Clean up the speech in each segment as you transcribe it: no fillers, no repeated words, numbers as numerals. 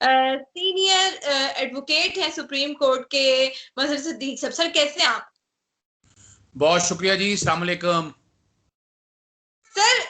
Senior advocate हैं supreme court के मजहर सिद्दीक साहब। सर कैसे हैं आप? बहुत शुक्रिया जी, अस्सलाम वालेकुम। सर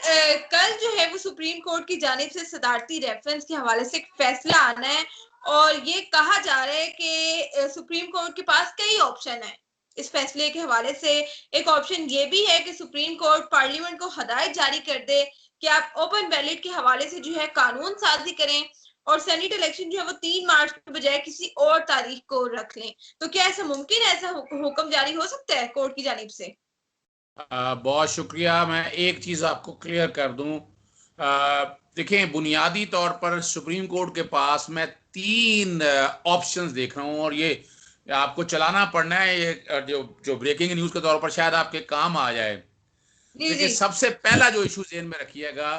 कल जो है वो सुप्रीम कोर्ट की जानिब से सदारती रेफरेंस के हवाले से एक फैसला आना है और ये कहा जा रहा है कि सुप्रीम कोर्ट के पास कई ऑप्शन है इस फैसले के हवाले से। एक ऑप्शन ये भी है कि सुप्रीम कोर्ट पार्लियामेंट को हदायत जारी कर दे कि आप ओपन बैलेट के हवाले से जो है कानून साजी करें और सेनेट इलेक्शन जो है वो 3 मार्च के बजाय किसी और तारीख को रख लें। तो क्या ऐसा मुमकिन है, ऐसा हुक्म जारी हो सकता है कोर्ट की जानिब से? बहुत शुक्रिया। मैं एक चीज़ आपको क्लियर कर दूं। देखें, बुनियादी तौर पर सुप्रीम कोर्ट के पास मैं 3 ऑप्शंस देख रहा हूं और ये आपको चलाना पड़ना है। ये जो ब्रेकिंग न्यूज़ के तौर पर शायद आपके काम आ जाए। जी देखिए, जी। सबसे पहला जो इशू ज़हन में रखिएगा,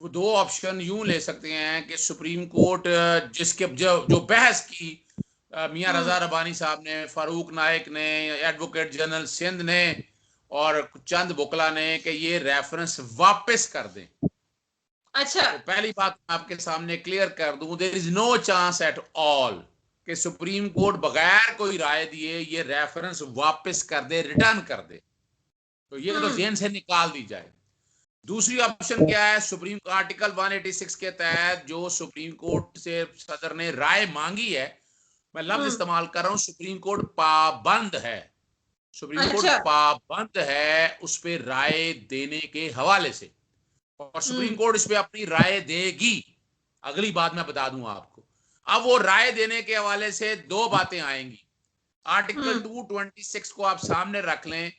वो 2 ऑप्शन यूं ले सकते हैं कि सुप्रीम कोर्ट जिसके जो बहस की मियां रजा रबानी साहब ने, फारूक नाइक ने, एडवोकेट जनरल सिंध ने और चंद बुकला ने, कि ये रेफरेंस वापस कर दें। अच्छा। तो पहली बात मैं आपके सामने क्लियर कर दूं, there is no chance at all कि सुप्रीम कोर्ट बगैर कोई राय दिए ये रेफरेंस वापस कर दे, रिटर्न कर दे। तो ये तो जेन से निकाल दी जाए। दूसरी ऑप्शन क्या है? सुप्रीम आर्टिकल 186 के तहत जो सुप्रीम कोर्ट से सदर ने राय मांगी है, मैं लफ्ज इस्तेमाल कर रहा हूं, सुप्रीम कोर्ट पाबंद है, सुप्रीम कोर्ट अच्छा। पाबंद है उस पर राय देने के हवाले से, और सुप्रीम कोर्ट इस पे अपनी राय देगी। अगली बात मैं बता दूं आपको। अब वो राय देने के हवाले से 2 बातें आएंगी। आर्टिकल 226 को आप सामने रख लें।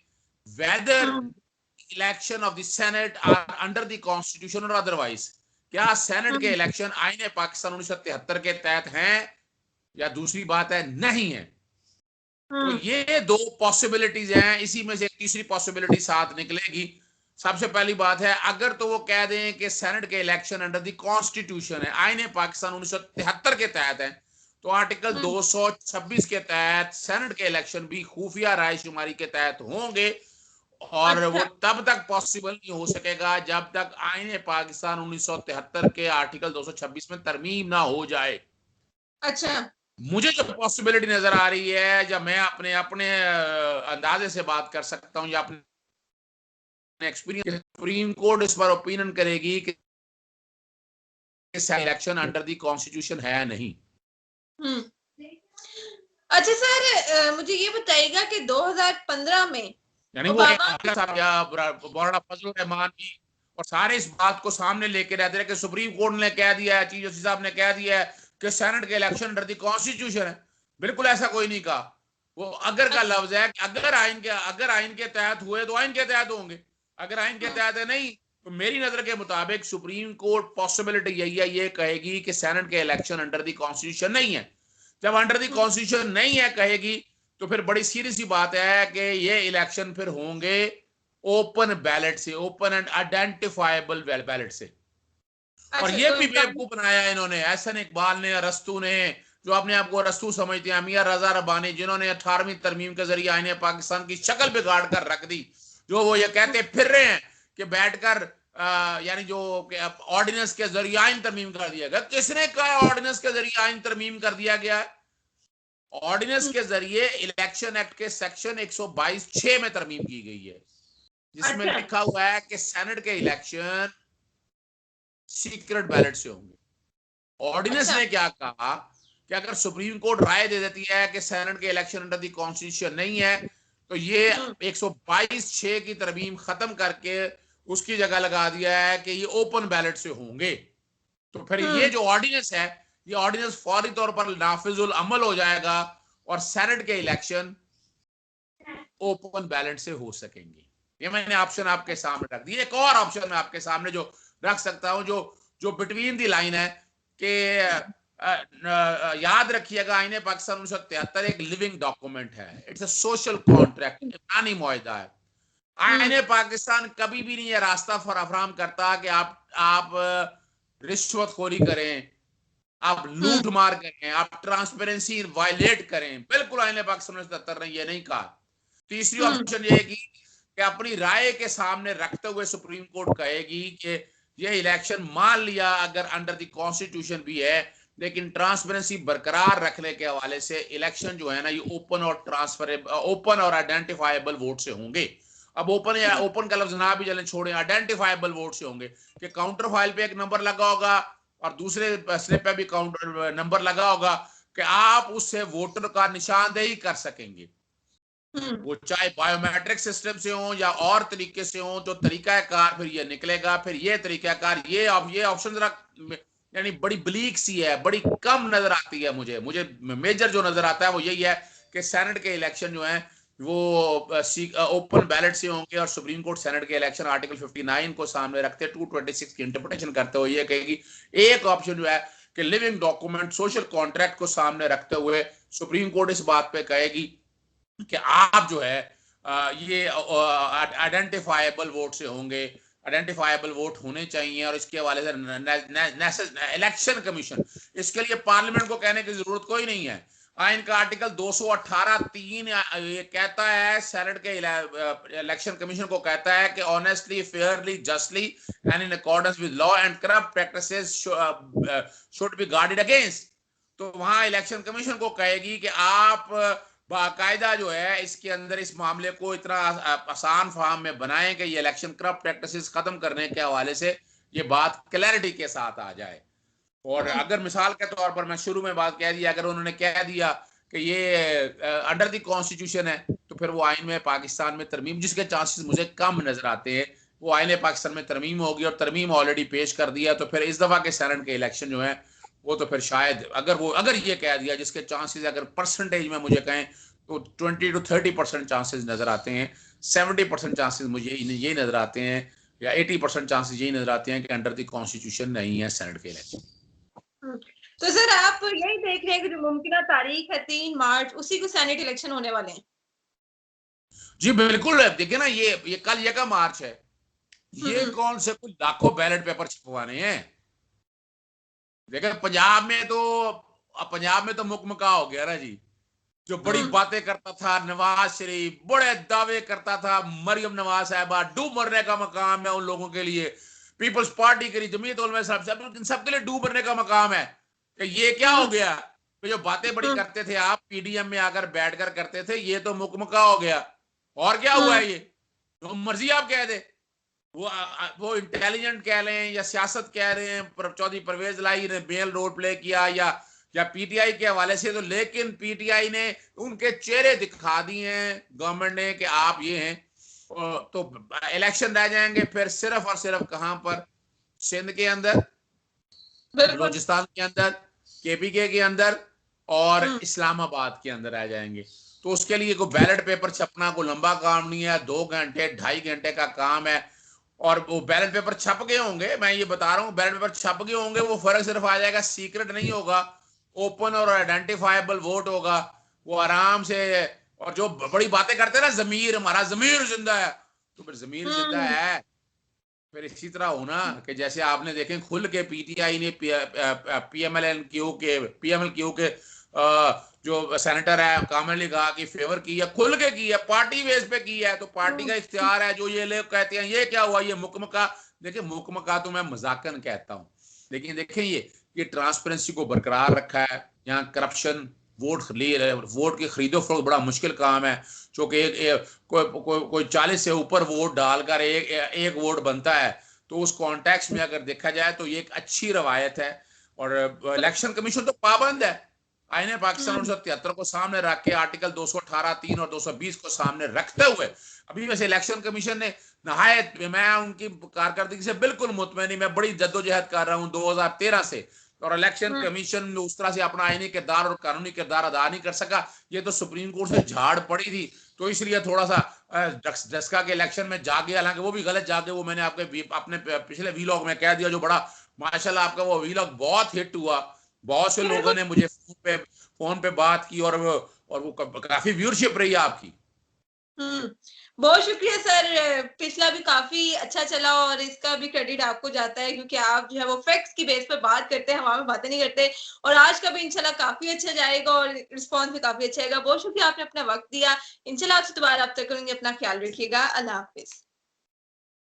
Whether election of the senate are under the constitution और अदरवाइज, क्या सेनेट के इलेक्शन आईने पाकिस्तान 1973 के तहत हैं, या दूसरी बात है नहीं है। तो ये 2 पॉसिबिलिटीज हैं, इसी में से एक तीसरी पॉसिबिलिटी साथ निकलेगी। सबसे पहली बात है, अगर तो वो कह दें कि सेनेट के इलेक्शन अंडर द कॉन्स्टिट्यूशन है, आईने पाकिस्तान 1973 के तहत है, तो आर्टिकल 226 के तहत सेनेट के इलेक्शन भी खुफिया रायशुमारी के तहत होंगे, और वो तब तक पॉसिबल नहीं हो सकेगा जब तक आईने पाकिस्तान 1973 के आर्टिकल 226 में तरमीम ना हो जाए। अच्छा। मुझे जो पॉसिबिलिटी नजर आ रही है, जब मैं अपने अपने अंदाजे से बात कर सकता हूं या अपने एक्सपीरियंस, सुप्रीम कोर्ट इस पर ओपिनियन करेगी कि इलेक्शन अंडर द कॉन्स्टिट्यूशन है नहीं। अच्छा सर, मुझे ये बताइएगा कि 2015 में यानी वो ओबामा बोराड़ा फजल रहमान भी और सारे इस बात को सामने लेके रहते हैं कि सुप्रीम कोर्ट ने कह दिया है, चीफ जस्टिस साहब ने कह दिया है कि सेनेट के इलेक्शन अंडर द कॉन्स्टिट्यूशन है। बिल्कुल ऐसा कोई नहीं कहा। वो अगर का लफ्ज है कि अगर आइन के तहत हुए तो आइन के तहत होंगे, अगर आइन के तहत है नहीं, तो मेरी नजर के मुताबिक सुप्रीम कोर्ट पॉसिबिलिटी यही है, ये कहेगी कि सेनेट के इलेक्शन अंडर द कॉन्स्टिट्यूशन नहीं है। जब अंडर द कॉन्स्टिट्यूशन नहीं है कहेगी, तो फिर बड़ी सीरियस सी बात है कि ये इलेक्शन फिर होंगे ओपन बैलेट से, ओपन एंड आइडेंटिफाइबल बैलेट से। और ये भी बेवकूफ बनाया इन्होंने, एहसन इकबाल ने, अरस्तू ने, जो अपने आप को अरस्तू समझते हैं, मियां रजा रबानी, जिन्होंने 18वीं तरमीम के जरिए आईने पाकिस्तान की शक्ल बिगाड़ कर रख दी, जो वो ये कहते फिर रहे हैं कि बैठकर यानी जो ऑर्डिनेंस के जरिए आइन तरमीम कर दिया गया। किसने कहा ऑर्डिनेंस के जरिए आइन तरमीम कर दिया गया है? ऑर्डिनेंस के जरिए इलेक्शन एक्ट के सेक्शन 122(6) में तरमीम की गई है, जिसमें लिखा हुआ है कि सेनेट के इलेक्शन सीक्रेट बैलेट से होंगे। ऑर्डिनेंस ने क्या कहा कि अगर सुप्रीम कोर्ट राय दे देती है कि सेनेट के इलेक्शन अंडर द कॉन्स्टिट्यूशन नहीं है, तो ये 122(6) की तरमीम खत्म करके उसकी जगह लगा दिया है कि ये ओपन बैलेट से होंगे। तो फिर ये जो ऑर्डिनेंस है, ये ऑर्डिनेंस फौरी तौर पर नाफिजुल अमल हो जाएगा और सेनेट के इलेक्शन ओपन बैलेट से हो सकेंगे। ये मैंने ऑप्शन आपके सामने रख दिया। एक और ऑप्शन मैं आपके सामने जो रख सकता हूं, जो बिटवीन दी लाइन है, कि याद रखिएगा आईने पाकिस्तान 1973 एक लिविंग डॉक्यूमेंट है, इट्स अ सोशल कॉन्ट्रैक्ट, इमरानी मुआहदा है। आईने पाकिस्तान कभी भी नहीं ये रास्ता फराहम करता कि आप रिश्वतखोरी करें, आप लूट मार करें, आप ट्रांसपेरेंसी वायलेट करें। बिल्कुल आईने पाकिस्तान 1973 ने ये नहीं कहा। तीसरी ऑप्शन ये है कि अपनी राय के सामने रखते हुए सुप्रीम कोर्ट कहेगी कि ये इलेक्शन मान लिया अगर अंडर द कॉन्स्टिट्यूशन भी है, लेकिन ट्रांसपेरेंसी बरकरार रखने के हवाले से इलेक्शन जो है ना, ये ओपन और आइडेंटिफाइबल वोट से होंगे। अब ओपन का लफ्ज ना भी चले, छोड़े, आइडेंटिफाइबल वोट से होंगे कि काउंटर फाइल पे एक नंबर लगा होगा और दूसरे स्लिप पे भी काउंटर नंबर लगा होगा कि आप उससे वोटर का निशानदेही कर सकेंगे। वो चाहे बायोमेट्रिक सिस्टम से हो या और तरीके से हो, जो तरीकाकार फिर ये निकलेगा। फिर ये तरीकाकार, ये ऑप्शन जरा यानी बड़ी ब्लीक सी है, बड़ी कम नजर आती है मुझे मेजर जो नजर आता है वो यही है कि सेनेट के इलेक्शन जो है वो ओपन बैलेट से होंगे और सुप्रीम कोर्ट सेनेट के इलेक्शन आर्टिकल 59 को सामने रखते 226 की इंटरप्रिटेशन करते हुए ये कहेगी। एक ऑप्शन जो है कि लिविंग डॉक्यूमेंट सोशल कॉन्ट्रैक्ट को सामने रखते हुए सुप्रीम कोर्ट इस बात पे कहेगी कि आप जो है ये आइडेंटिफाइबल वोट से होंगे, आइडेंटिफाइबल वोट होने चाहिए। और इसके हवाले से इलेक्शन कमीशन, इसके लिए पार्लियामेंट को कहने की जरूरत कोई नहीं है। आइन का आर्टिकल 218(3) ये कहता है, सेनेट के इलेक्शन कमीशन को कहता है कि honestly, Fairlie, justly and in accordance with law and corrupt practices should be guarded against. तो वहां इलेक्शन कमीशन को कहेगी कि आप बाकायदा जो है इसके अंदर इस मामले को इतना आसान फॉर्म में बनाएं कि ये इलेक्शन करप्ट प्रैक्टिसेस खत्म करने के हवाले से ये बात क्लैरिटी के साथ आ जाए। और अगर मिसाल के तौर पर मैं शुरू में बात कह दी, अगर उन्होंने कह दिया कि ये अंडर द कॉन्स्टिट्यूशन है, तो फिर वो आइन में पाकिस्तान में तरमीम, जिसके चांसेस मुझे कम नजर आते हैं, वो आइन पाकिस्तान में तरमीम होगी और तरमीम ऑलरेडी पेश कर दिया। तो फिर इस दफा के सेनेट के इलेक्शन जो है वो तो फिर शायद अगर ये कह दिया, जिसके चांसेस अगर परसेंटेज में मुझे कहें तो 20 to 30% चांसेस नजर आते हैं, 70% चांसेस मुझे ये नजर आते हैं, या 80% चांसेस यही नजर आते हैं कि अंडर द कॉन्स्टिट्यूशन नहीं है सेनेट के इलेक्शन। तो सर आप यही देख रहे हैं कि जो मुमकिन तारीख है 3 मार्च, उसी को सेनेट इलेक्शन होने वाले हैं? जी बिल्कुल। देखिए ना, ये कल 1 मार्च है, ये कौन से कुछ लाखों बैलेट पेपर छपवाने हैं। देखिए पंजाब में तो मुकमका हो गया ना जी। जो बड़ी बातें करता था नवाज शरीफ, बड़े दावे करता था मरियम नवाज साहबा, डूब मरने का मकाम है उन लोगों के लिए। पीपल्स पार्टी के लिए, जमीयत उलमा साहब, सबके लिए डूब मरने का मकाम है। कि ये क्या हो गया? तो जो बातें बड़ी करते थे आप पीडीएम में आकर बैठकर करते थे, ये तो मुकमका हो गया। और क्या हुआ है? ये जो मर्जी आप कह दे, वो इंटेलिजेंट कह लें या सियासत कह रहे हैं, चौधरी परवेज लाई ने बेल रोल प्ले किया या पीटीआई के हवाले से, तो लेकिन पीटीआई ने उनके चेहरे दिखा दिए हैं गवर्नमेंट ने कि आप ये हैं। तो इलेक्शन रह जाएंगे फिर सिर्फ और सिर्फ कहां पर? सिंध के अंदर, बलूचिस्तान के अंदर, केपीके के अंदर और इस्लामाबाद के अंदर रह जाएंगे। तो उसके लिए कोई बैलेट पेपर छपना कोई लंबा काम नहीं है, 2 घंटे 2.5 घंटे का काम है। और वो बैलेट पेपर छप गए होंगे, मैं ये बता रहा हूँ, बैलेट पेपर छप गए होंगे, वो फर्क सिर्फ आ जाएगा, सीक्रेट नहीं होगा, ओपन और आइडेंटिफाइबल वोट होगा। वो आराम से, और जो बड़ी बातें करते हैं ना, जमीर, हमारा जमीर जिंदा है, तो फिर जमीर जिंदा है फिर इसी तरह होना कि जैसे आपने देखे खुल के पीटीआई ने पीएमएलक्यू के जो सेनेटर है कामल अली खां की फेवर की है, खुल के की है, पार्टी बेस पे की है। तो पार्टी का इख्तियार है। जो ये लोग कहते हैं ये क्या हुआ, ये मुकमका, देखिए मुकमका तो मैं मजाकन कहता हूँ, लेकिन देखें ये ट्रांसपेरेंसी को बरकरार रखा है। यहाँ करप्शन, वोट की खरीदो फरोख्त बड़ा मुश्किल काम है, क्योंकि कोई 40 से ऊपर वोट डालकर एक वोट बनता है। तो उस कॉन्टेक्स्ट में अगर देखा जाए तो ये एक अच्छी रवायत है। और इलेक्शन कमीशन तो पाबंद है, आईने पाकिस्तान 1973 को सामने रख के आर्टिकल 218(3) और 220 को सामने रखते हुए अभी वैसे इलेक्शन कमीशन ने नहायत, मैं उनकी कारकर्दगी से बिल्कुल मुतमईन, मैं बड़ी जद्दोजहद कर रहा हूँ 2013 से, और इलेक्शन कमीशन उस तरह से अपना आईनी किरदार और कानूनी किरदार अदा नहीं कर सका। ये तो सुप्रीम कोर्ट से झाड़ पड़ी थी, तो इसलिए थोड़ा सा डस्का के इलेक्शन में जागे, हालांकि वो भी गलत जागे। वो मैंने अपने पिछले वीलॉग में कह दिया, जो बड़ा माशाल्लाह आपका वो वीलॉग बहुत हिट हुआ, बहुत से लोगों ने मुझे फोन पे बात की और वो काफी व्यूअरशिप रही आपकी। बहुत शुक्रिया सर, पिछला भी काफी अच्छा चला और इसका भी क्रेडिट आपको जाता है, क्योंकि आप जो है वो फैक्ट्स की बेस पे बात करते हैं, हवा में बातें नहीं करते। और आज का भी इंशाल्लाह काफी अच्छा जाएगा और रिस्पॉन्स भी काफी अच्छा आएगा। बहुत शुक्रिया, आपने अपना वक्त दिया। इंशाल्लाह आपसे दोबारा रब्ता करूंगी। अपना ख्याल रखिएगा। अल्लाह हाफिज।